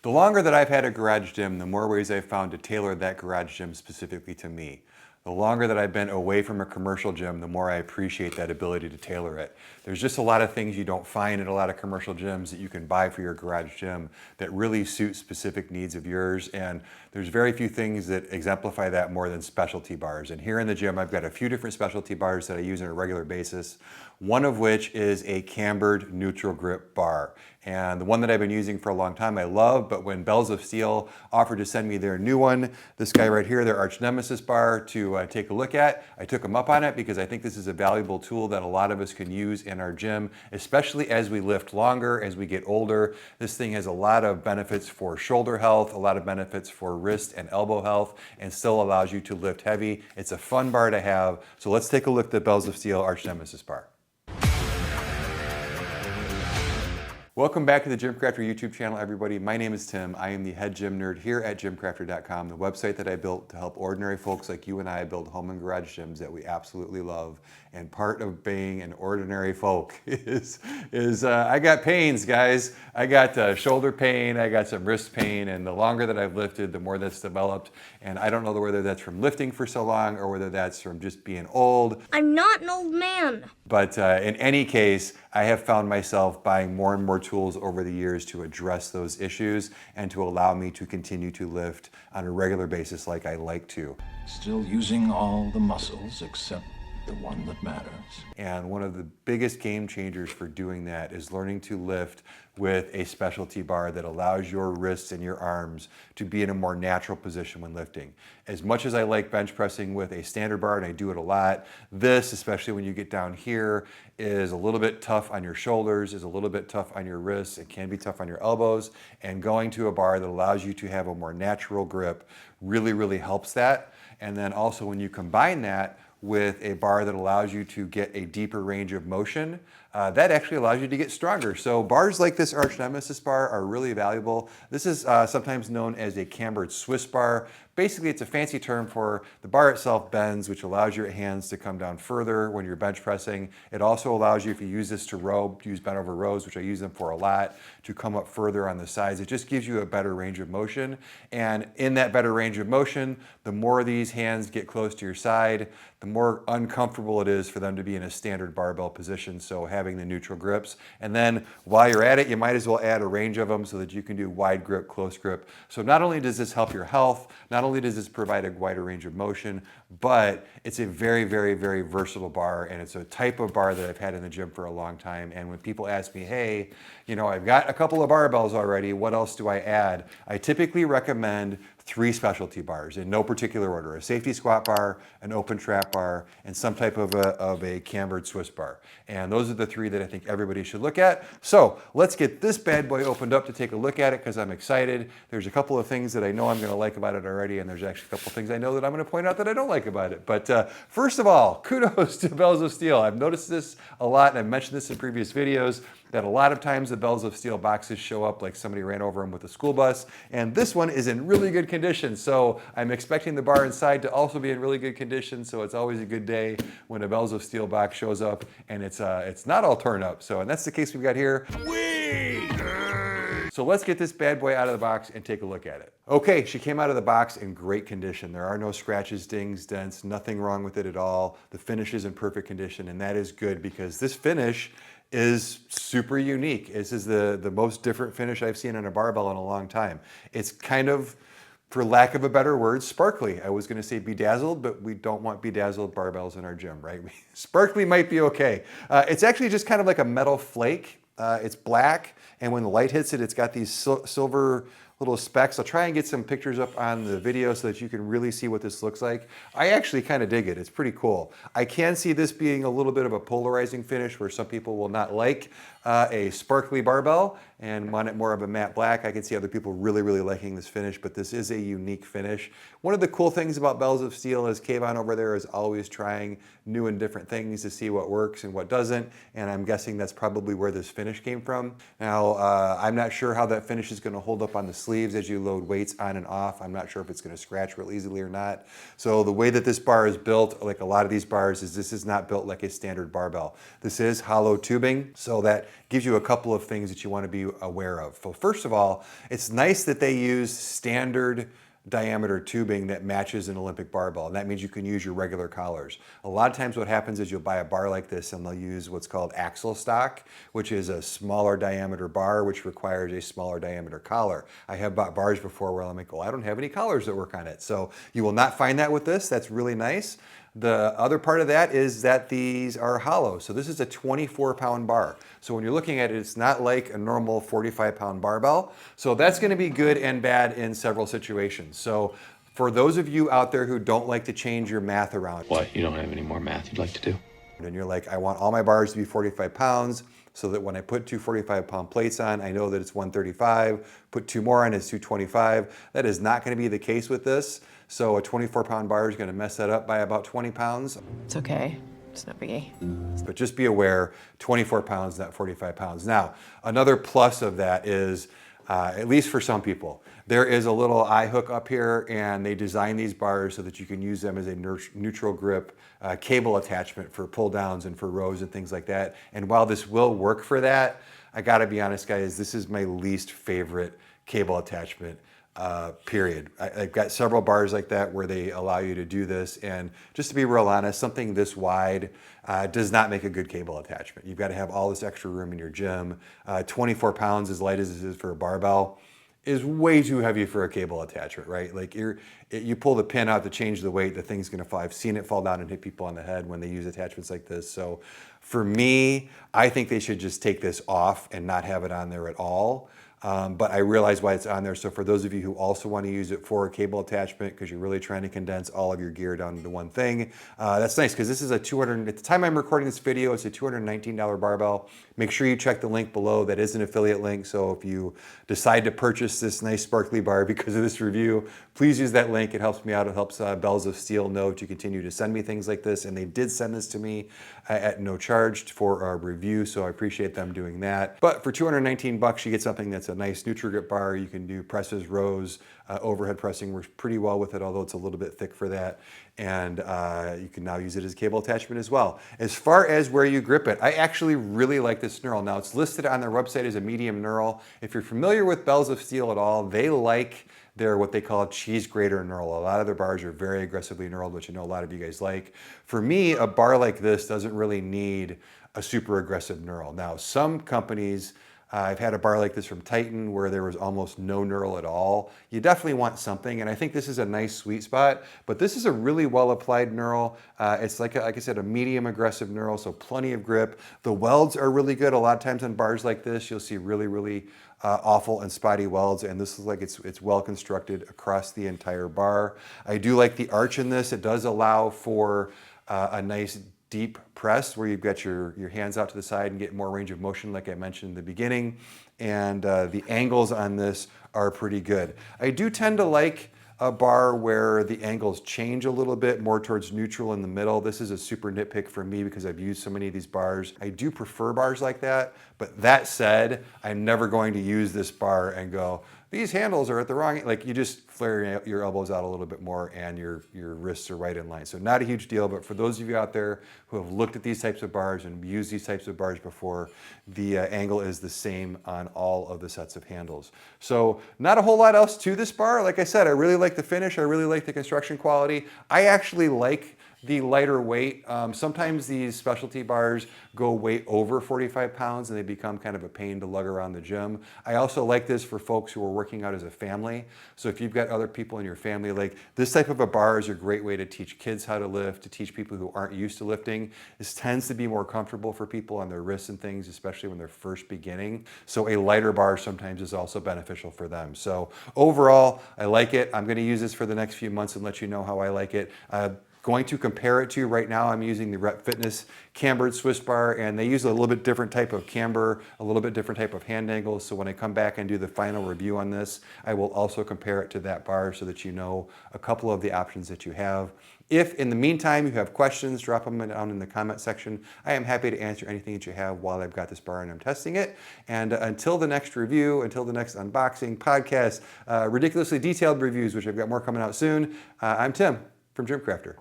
The longer that I've had a garage gym, the more ways I've found to tailor that garage gym specifically to me. The longer that I've been away from a commercial gym, the more I appreciate that ability to tailor it. There's just a lot of things you don't find at a lot of commercial gyms that you can buy for your garage gym that really suit specific needs of yours, and there's very few things that exemplify that more than specialty bars. And here in the gym, I've got a few different specialty bars that I use on a regular basis, one of which is a cambered neutral grip bar. And the one that I've been using for a long time I love, but when Bells of Steel offered to send me their new one, this guy right here, their Arch Nemesis bar, to take a look at, I took them up on it because I think this is a valuable tool that a lot of us can use in our gym, especially as we lift longer, as we get older. This thing has a lot of benefits for shoulder health, a lot of benefits for wrist and elbow health, and still allows you to lift heavy. It's a fun bar to have. So let's take a look at the Bells of Steel Arch Nemesis bar. Welcome back to the GymCrafter YouTube channel, everybody. My name is Tim. I am the head gym nerd here at GymCrafter.com, the website that I built to help ordinary folks like you and I build home and garage gyms that we absolutely love. And part of being an ordinary folk is I got pains, guys. I got shoulder pain, I got some wrist pain, and the longer that I've lifted, the more that's developed. And I don't know whether that's from lifting for so long or whether that's from just being old. I'm not an old man. But in any case, I have found myself buying more and more tools over the years to address those issues and to allow me to continue to lift on a regular basis like I like to. Still using all the muscles except the one that matters. And one of the biggest game changers for doing that is learning to lift with a specialty bar that allows your wrists and your arms to be in a more natural position when lifting. As much as I like bench pressing with a standard bar, and I do it a lot, this, especially when you get down here, is a little bit tough on your shoulders, is a little bit tough on your wrists, it can be tough on your elbows, and going to a bar that allows you to have a more natural grip really, really helps that. And then also when you combine that with a bar that allows you to get a deeper range of motion, that actually allows you to get stronger. So bars like this Arch Nemesis bar are really valuable. This is sometimes known as a cambered Swiss bar. Basically, it's a fancy term for the bar itself bends, which allows your hands to come down further when you're bench pressing. It also allows you, if you use this to row, use bent over rows, which I use them for a lot, to come up further on the sides. It just gives you a better range of motion. And in that better range of motion, the more these hands get close to your side, the more uncomfortable it is for them to be in a standard barbell position. So having the neutral grips. And then while you're at it, you might as well add a range of them so that you can do wide grip, close grip. So not only does this help your health, not only does this provide a wider range of motion, but it's a very, very, very versatile bar, and it's a type of bar that I've had in the gym for a long time. And when people ask me, hey, you know, I've got a couple of barbells already, what else do I add? I typically recommend 3 specialty bars in no particular order: a safety squat bar, an open trap bar, and some type of a cambered Swiss bar. And those are the 3 that I think everybody should look at. So let's get this bad boy opened up to take a look at it because I'm excited. There's a couple of things that I know I'm going to like about it already, and there's actually a couple of things I know that I'm going to point out that I don't like about it. But first of all, kudos to Bells of Steel. I've noticed this a lot, and I've mentioned this in previous videos, that a lot of times the Bells of Steel boxes show up like somebody ran over them with a school bus, and this one is in really good condition. So I'm expecting the bar inside to also be in really good condition, so it's always a good day when a Bells of Steel box shows up and it's not all torn up. So, and that's the case we've got here. So let's get this bad boy out of the box and take a look at it. Okay, she came out of the box in great condition. There are no scratches, dings, dents, nothing wrong with it at all. The finish is in perfect condition, and that is good because this finish is super unique. This is the most different finish I've seen on a barbell in a long time. It's kind of, for lack of a better word, sparkly. I was gonna say bedazzled, but we don't want bedazzled barbells in our gym, right? Sparkly might be okay. It's actually just kind of like a metal flake. It's black, and when the light hits it, it's got these silver little specks. I'll try and get some pictures up on the video so that you can really see what this looks like. I actually kind of dig it. It's pretty cool. I can see this being a little bit of a polarizing finish where some people will not like a sparkly barbell and want it more of a matte black. I can see other people really, really liking this finish, but this is a unique finish. One of the cool things about Bells of Steel is Kayvon over there is always trying new and different things to see what works and what doesn't, and I'm guessing that's probably where this finish came from. Now, I'm not sure how that finish is gonna hold up on the sleeves as you load weights on and off. I'm not sure if it's gonna scratch real easily or not. So the way that this bar is built, like a lot of these bars, is this is not built like a standard barbell. This is hollow tubing so that gives you a couple of things that you want to be aware of. So first of all, it's nice that they use standard diameter tubing that matches an Olympic barbell, and that means you can use your regular collars. A lot of times what happens is you'll buy a bar like this and they'll use what's called axle stock, which is a smaller diameter bar which requires a smaller diameter collar. I have bought bars before where I'm like, oh, I don't have any collars that work on it. So you will not find that with this. That's really nice. The other part of that is that these are hollow. So this is a 24-pound bar. So when you're looking at it, it's not like a normal 45-pound barbell. So that's going to be good and bad in several situations. So for those of you out there who don't like to change your math around. What, you don't have any more math you'd like to do? And you're like, I want all my bars to be 45 pounds so that when I put two 45-pound plates on, I know that it's 135. Put two more on, it's 225. That is not going to be the case with this. So a 24-pound bar is going to mess that up by about 20 pounds. It's okay. It's no biggie. But just be aware, 24 pounds, not 45 pounds. Now, another plus of that is, at least for some people, there is a little eye hook up here, and they design these bars so that you can use them as a neutral grip cable attachment for pull downs and for rows and things like that. And while this will work for that, I gotta be honest, guys, this is my least favorite cable attachment. Period. I've got several bars like that where they allow you to do this, and just to be real honest, something this wide does not make a good cable attachment. You've got to have all this extra room in your gym. 24 pounds, as light as this is for a barbell, is way too heavy for a cable attachment, right? Like you pull the pin out to change the weight, the thing's gonna fall. I've seen it fall down and hit people on the head when they use attachments like this. So for me, I think they should just take this off and not have it on there at all. But I realize why it's on there. So for those of you who also want to use it for a cable attachment because you're really trying to condense all of your gear down into one thing, that's nice because this is at the time I'm recording this video, it's a $219 barbell. Make sure you check the link below. That is an affiliate link. So if you decide to purchase this nice sparkly bar because of this review, please use that link. It helps me out. It helps Bells of Steel know to continue to send me things like this. And they did send this to me at no charge for a review. So I appreciate them doing that. But for 219 bucks, you get something that's a nice neutral grip bar. You can do presses, rows, overhead pressing works pretty well with it, although it's a little bit thick for that. And you can now use it as a cable attachment as well. As far as where you grip it, I actually really like this knurl. Now it's listed on their website as a medium knurl. If you're familiar with Bells of Steel at all, they like their what they call cheese grater knurl. A lot of their bars are very aggressively knurled, which I know a lot of you guys like. For me, a bar like this doesn't really need a super aggressive knurl. Now, some companies, I've had a bar like this from Titan where there was almost no knurl at all. You definitely want something, and I think this is a nice sweet spot, but this is a really well applied knurl. It's like I said, a medium aggressive knurl, so plenty of grip. The welds are really good. A lot of times on bars like this, you'll see really awful and spotty welds, and this is like it's well constructed across the entire bar. I do like the arch in this. It does allow for a nice deep press where you've got your hands out to the side and get more range of motion like I mentioned in the beginning. And the angles on this are pretty good. I do tend to like a bar where the angles change a little bit more towards neutral in the middle. This is a super nitpick for me because I've used so many of these bars. I do prefer bars like that, but that said, I'm never going to use this bar and go, these handles are at the wrong, like you just flare your elbows out a little bit more and your wrists are right in line. So not a huge deal, but for those of you out there who have looked at these types of bars and used these types of bars before, the angle is the same on all of the sets of handles. So not a whole lot else to this bar. Like I said, I really like the finish. I really like the construction quality. I actually like the lighter weight. Sometimes these specialty bars go way over 45 pounds and they become kind of a pain to lug around the gym. I also like this for folks who are working out as a family. So if you've got other people in your family, like this type of a bar is a great way to teach kids how to lift, to teach people who aren't used to lifting. This tends to be more comfortable for people on their wrists and things, especially when they're first beginning. So a lighter bar sometimes is also beneficial for them. So overall, I like it. I'm gonna use this for the next few months and let you know how I like it. Going to compare it to right now, I'm using the Rep Fitness cambered Swiss bar, and they use a little bit different type of camber, a little bit different type of hand angles. So when I come back and do the final review on this, I will also compare it to that bar so that you know a couple of the options that you have. If in the meantime you have questions, drop them down in the comment section. I am happy to answer anything that you have while I've got this bar and I'm testing it. And until the next review, until the next unboxing, podcast, ridiculously detailed reviews, which I've got more coming out soon, I'm Tim from GymCrafter.